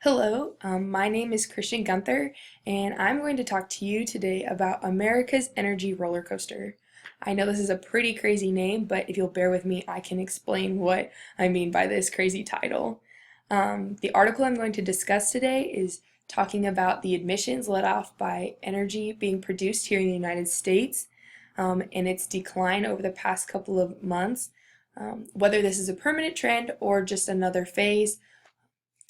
Hello, my name is Kristian Guenther, and I'm going to talk to you today about America's Energy Roller Coaster. I know this is a pretty crazy name, but if you'll bear with me, I can explain what I mean by this crazy title. The article I'm going to discuss today is talking about the emissions let off by energy being produced here in the United States and its decline over the past couple of months, whether this is a permanent trend or just another phase.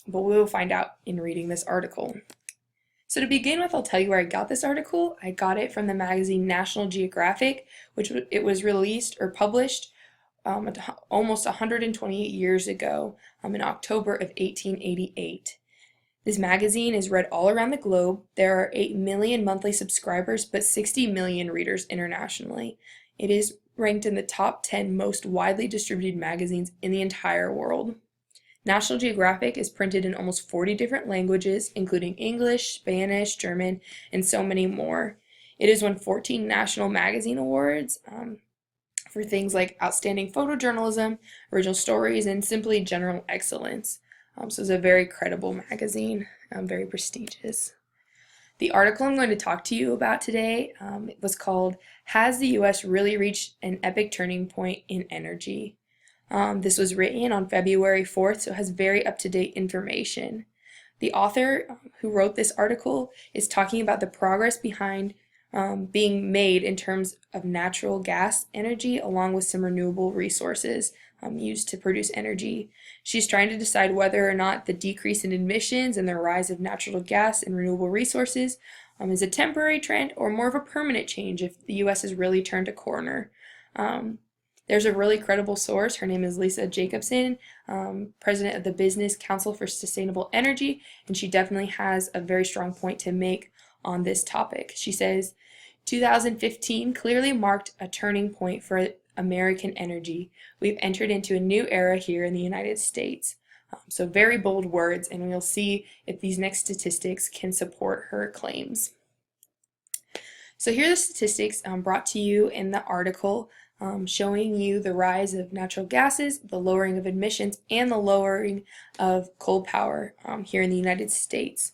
But we will find out in reading this article. So to begin with, I'll tell you where I got this article. I got it from the magazine National Geographic, which it was released or published almost 128 years ago in October of 1888. This magazine is read all around the globe. There are 8 million monthly subscribers, but 60 million readers internationally. It is ranked in the top 10 most widely distributed magazines in the entire world. National Geographic is printed in almost 40 different languages, including English, Spanish, German, and so many more. It has won 14 national magazine awards for things like outstanding photojournalism, original stories, and simply general excellence. So it's a very credible magazine, very prestigious. The article I'm going to talk to you about today was called, "Has the U.S. Really Reached an Epic Turning Point in Energy?" This was written on February 4th, so it has very up-to-date information. The author who wrote this article is talking about the progress behind being made in terms of natural gas energy along with some renewable resources used to produce energy. She's trying to decide whether or not the decrease in emissions and the rise of natural gas and renewable resources is a temporary trend or more of a permanent change if the U.S. has really turned a corner. There's a really credible source. Her name is Lisa Jacobson, president of the Business Council for Sustainable Energy, and she definitely has a very strong point to make on this topic. She says, 2015 clearly marked a turning point for American energy. We've entered into a new era here in the United States. So very bold words, and we'll see if these next statistics can support her claims. So here are the statistics brought to you in the article, showing you the rise of natural gases, the lowering of emissions, and the lowering of coal power here in the United States.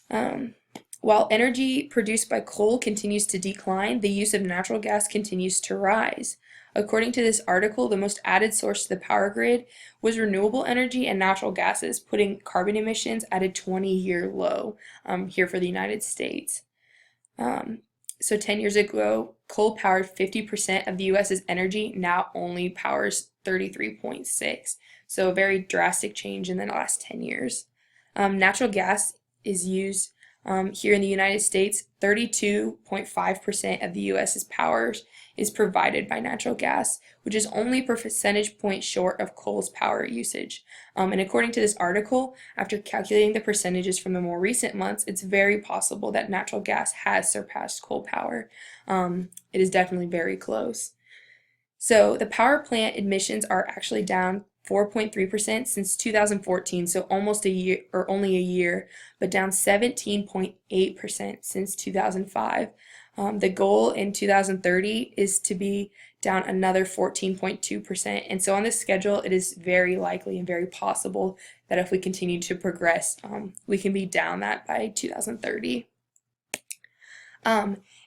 While energy produced by coal continues to decline, the use of natural gas continues to rise. According to this article, the most added source to the power grid was renewable energy and natural gases, putting carbon emissions at a 20-year low here for the United States. So 10 years ago, coal powered 50% of the U.S.'s energy, now only powers 33.6%. So a very drastic change in the last 10 years. Natural gas is used here in the United States. 32.5% of the U.S.'s power is provided by natural gas, which is only a percentage point short of coal's power usage. And according to this article, after calculating the percentages from the more recent months, it's very possible that natural gas has surpassed coal power. It is definitely very close. So the power plant emissions are actually down 4.3% since 2014, so almost a year, or only a year, but down 17.8% since 2005. The goal in 2030 is to be down another 14.2%, and so on this schedule, it is very likely and very possible that if we continue to progress, we can be down that by 2030.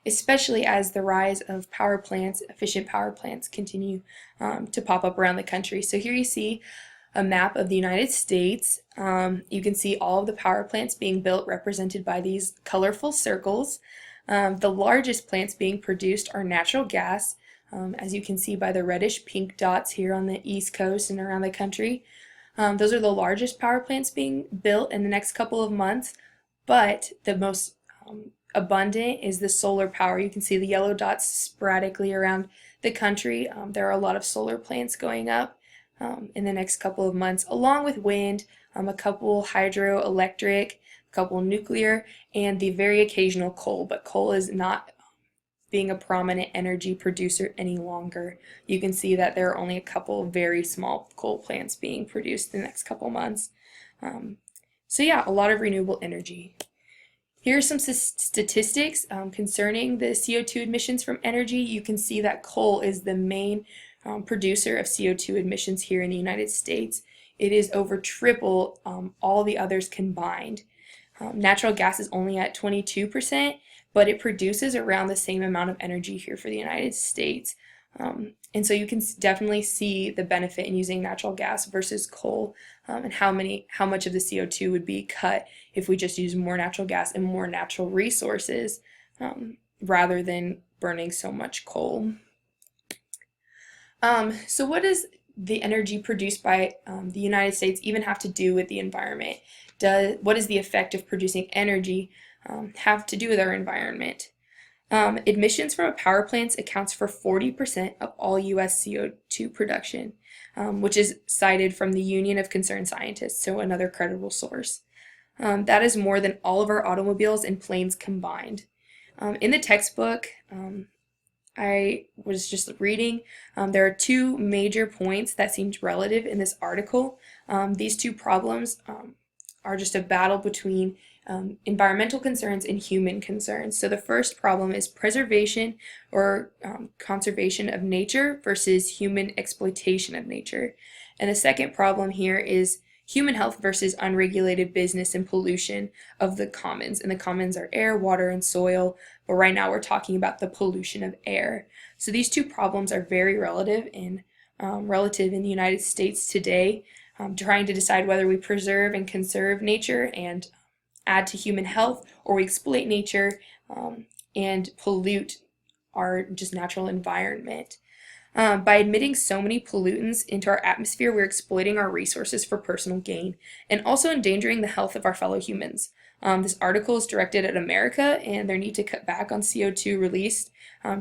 Especially as the rise of power plants, efficient power plants, continue to pop up around the country. So here you see a map of the United States. You can see all of the power plants being built represented by these colorful circles. The largest plants being produced are natural gas, as you can see by the reddish pink dots here on the East Coast and around the country. Those are the largest power plants being built in the next couple of months, but the most abundant is the solar power. You can see the yellow dots sporadically around the country. There are a lot of solar plants going up in the next couple of months, along with wind, a couple hydroelectric, a couple nuclear, and the very occasional coal, but coal is not being a prominent energy producer any longer. You can see that there are only a couple of very small coal plants being produced in the next couple months. So yeah, a lot of renewable energy. Here are some statistics concerning the CO2 emissions from energy. You can see that coal is the main producer of CO2 emissions here in the United States. it is over triple all the others combined. Natural gas is only at 22%, but it produces around the same amount of energy here for the United States. And so you can definitely see the benefit in using natural gas versus coal, and how much of the CO2 would be cut if we just use more natural gas and more natural resources, rather than burning so much coal. So what does the energy produced by the United States even have to do with the environment? What does the effect of producing energy have to do with our environment? Emissions from power plants accounts for 40% of all U.S. CO2 production, which is cited from the Union of Concerned Scientists, so another credible source. That is more than all of our automobiles and planes combined. In the textbook, I was just reading, there are two major points that seemed relative in this article. These two problems are just a battle between environmental concerns and human concerns. So the first problem is preservation or conservation of nature versus human exploitation of nature. And the second problem here is human health versus unregulated business and pollution of the commons. And the commons are air, water, and soil, but right now we're talking about the pollution of air. So these two problems are very relative in the United States today, trying to decide whether we preserve and conserve nature and add to human health, or we exploit nature and pollute our just natural environment. By admitting so many pollutants into our atmosphere, we're exploiting our resources for personal gain and also endangering the health of our fellow humans. This article is directed at America and their need to cut back on CO2 released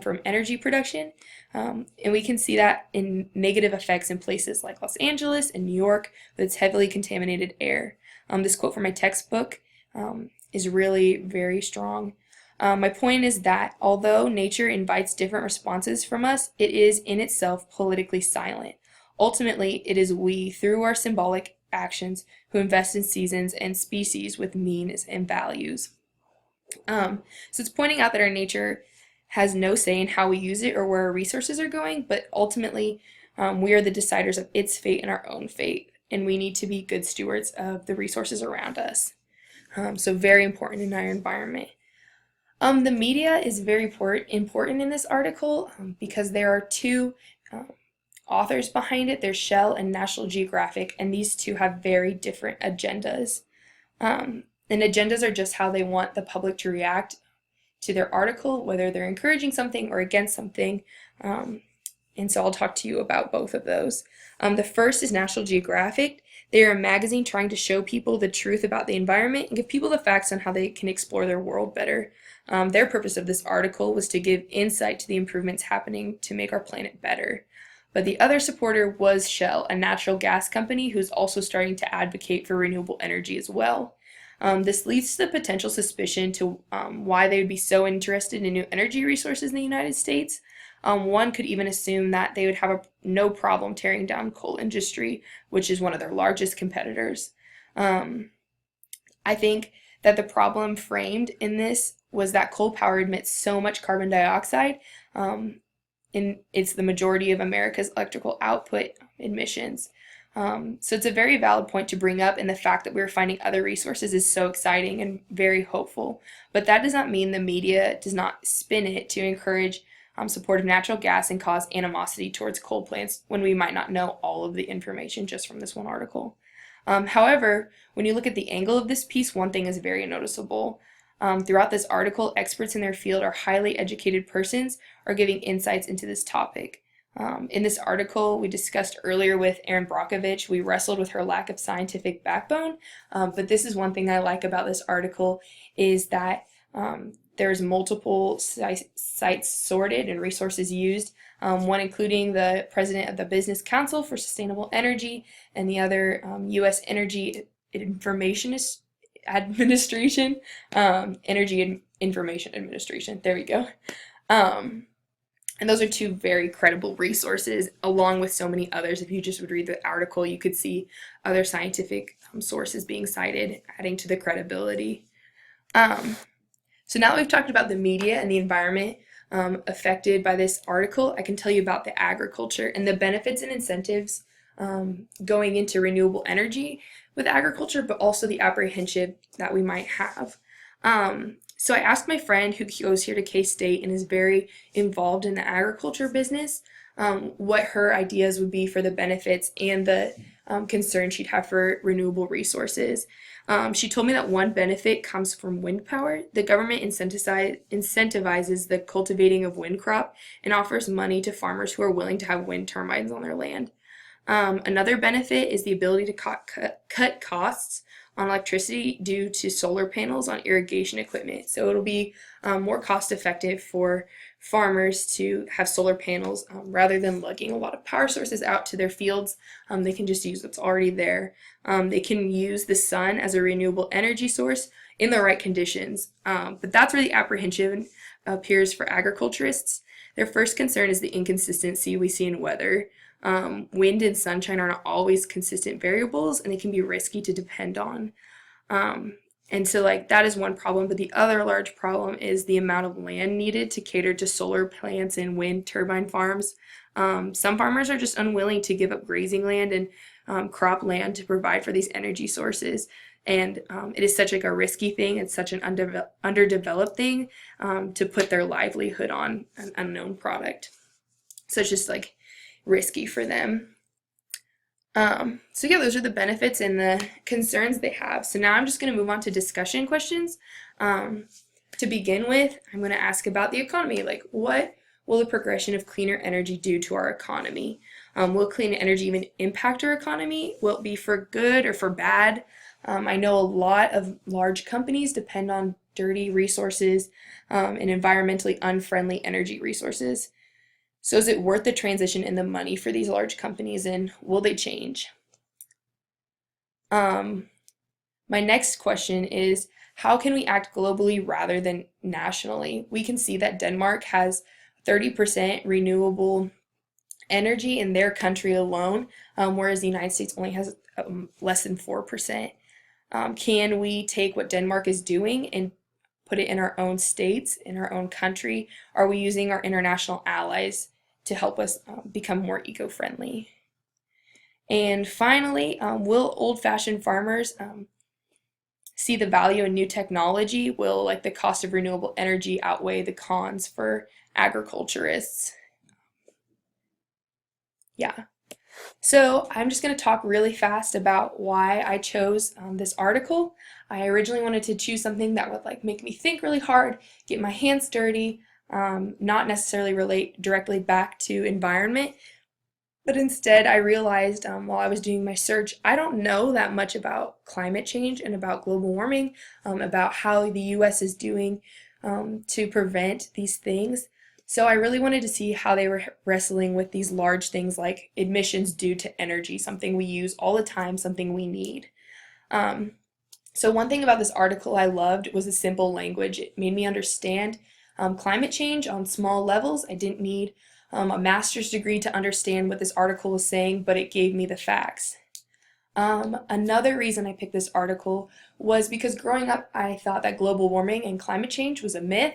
from energy production. And we can see that in negative effects in places like Los Angeles and New York with its heavily contaminated air. This quote from my textbook is really very strong. My point is that although nature invites different responses from us, it is in itself politically silent. Ultimately, it is we, through our symbolic actions, who invest in seasons and species with means and values. So it's pointing out that our nature has no say in how we use it or where our resources are going, but ultimately we are the deciders of its fate and our own fate, and we need to be good stewards of the resources around us. So very important in our environment. The media is very important in this article because there are two authors behind it. There's Shell and National Geographic, and these two have very different agendas. And agendas are just how they want the public to react to their article, whether they're encouraging something or against something. And so I'll talk to you about both of those. The first is National Geographic. They are a magazine trying to show people the truth about the environment and give people the facts on how they can explore their world better. Their purpose of this article was to give insight to the improvements happening to make our planet better. But the other supporter was Shell, a natural gas company who's also starting to advocate for renewable energy as well. This leads to the potential suspicion to why they would be so interested in new energy resources in the United States. One could even assume that they would have no problem tearing down coal industry, which is one of their largest competitors. I think that the problem framed in this was that coal power emits so much carbon dioxide, and it's the majority of America's electrical output emissions. So it's a very valid point to bring up, and the fact that we're finding other resources is so exciting and very hopeful. But that does not mean the media does not spin it to encourage support of natural gas and cause animosity towards coal plants when we might not know all of the information just from this one article. However, when you look at the angle of this piece, one thing is very noticeable. Throughout this article, experts in their field or highly educated persons are giving insights into this topic. In this article we discussed earlier with Erin Brockovich, we wrestled with her lack of scientific backbone, but this is one thing I like about this article is that there's multiple sites sorted and resources used, one including the president of the Business Council for Sustainable Energy and the other U.S. Energy Information Administration, Information Administration, there we go. And those are two very credible resources, along with so many others. If you just would read the article, you could see other scientific sources being cited, adding to the credibility. So now that we've talked about the media and the environment affected by this article, I can tell you about the agriculture and the benefits and incentives going into renewable energy with agriculture, but also the apprehension that we might have. So I asked my friend who goes here to K-State and is very involved in the agriculture business, what her ideas would be for the benefits and the concerns she'd have for renewable resources. She told me that one benefit comes from wind power. The government incentivizes the cultivating of wind crop and offers money to farmers who are willing to have wind turbines on their land. Another benefit is the ability to cut costs on electricity due to solar panels on irrigation equipment. So it'll be more cost effective for farmers to have solar panels rather than lugging a lot of power sources out to their fields. They can just use what's already there. They can use the sun as a renewable energy source in the right conditions. But that's where the apprehension appears for agriculturists. Their first concern is the inconsistency we see in weather. Wind and sunshine are not always consistent variables, and they can be risky to depend on. And so that is one problem, but the other large problem is the amount of land needed to cater to solar plants and wind turbine farms. Some farmers are just unwilling to give up grazing land and crop land to provide for these energy sources. And it is such a risky thing. It's such an underdeveloped thing to put their livelihood on an unknown product. So it's just risky for them. So yeah, those are the benefits and the concerns they have. So now I'm just going to move on to discussion questions. To begin with, I'm going to ask about the economy. What will the progression of cleaner energy do to our economy? Will clean energy even impact our economy? Will it be for good or for bad? I know a lot of large companies depend on dirty resources and environmentally unfriendly energy resources. So is it worth the transition and the money for these large companies, and will they change? My next question is, how can we act globally rather than nationally? We can see that Denmark has 30% renewable energy in their country alone, whereas the United States only has less than 4%. Can we take what Denmark is doing and put it in our own states, in our own country? Are we using our international allies to help us become more eco-friendly? And finally, will old-fashioned farmers see the value in new technology? Will the cost of renewable energy outweigh the cons for agriculturists? Yeah. So I'm just going to talk really fast about why I chose this article. I originally wanted to choose something that would make me think really hard, get my hands dirty, not necessarily relate directly back to environment, but instead I realized while I was doing my search, I don't know that much about climate change and about global warming, about how the US is doing to prevent these things. So I really wanted to see how they were wrestling with these large things like emissions due to energy, something we use all the time, something we need. So one thing about this article I loved was the simple language. It made me understand climate change on small levels. I didn't need a master's degree to understand what this article was saying, but it gave me the facts. Another reason I picked this article was because growing up I thought that global warming and climate change was a myth,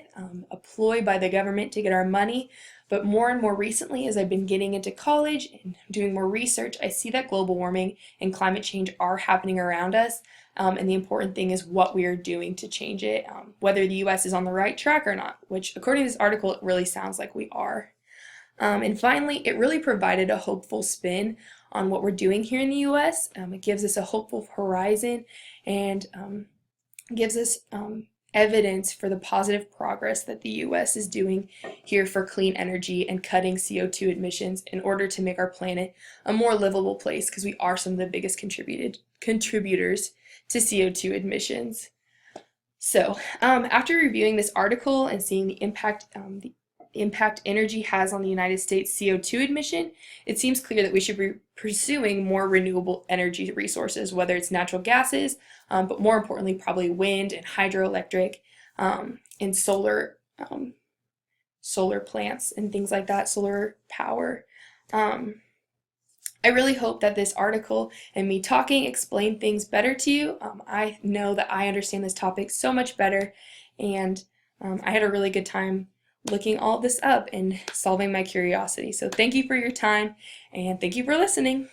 a ploy by the government to get our money, but more and more recently as I've been getting into college and doing more research, I see that global warming and climate change are happening around us, and the important thing is what we are doing to change it, whether the US is on the right track or not, which according to this article it really sounds like we are. And finally, it really provided a hopeful spin on what we're doing here in the US. It gives us a hopeful horizon and gives us evidence for the positive progress that the US is doing here for clean energy and cutting CO2 emissions in order to make our planet a more livable place, because we are some of the biggest contributors to CO2 emissions. So after reviewing this article and seeing the impact energy has on the United States CO2 emission, it seems clear that we should be pursuing more renewable energy resources, whether it's natural gases, but more importantly probably wind and hydroelectric and solar plants and things like that, solar power. I really hope that this article and me talking explained things better to you. I know that I understand this topic so much better, and I had a really good time looking all this up and solving my curiosity. So thank you for your time, and thank you for listening.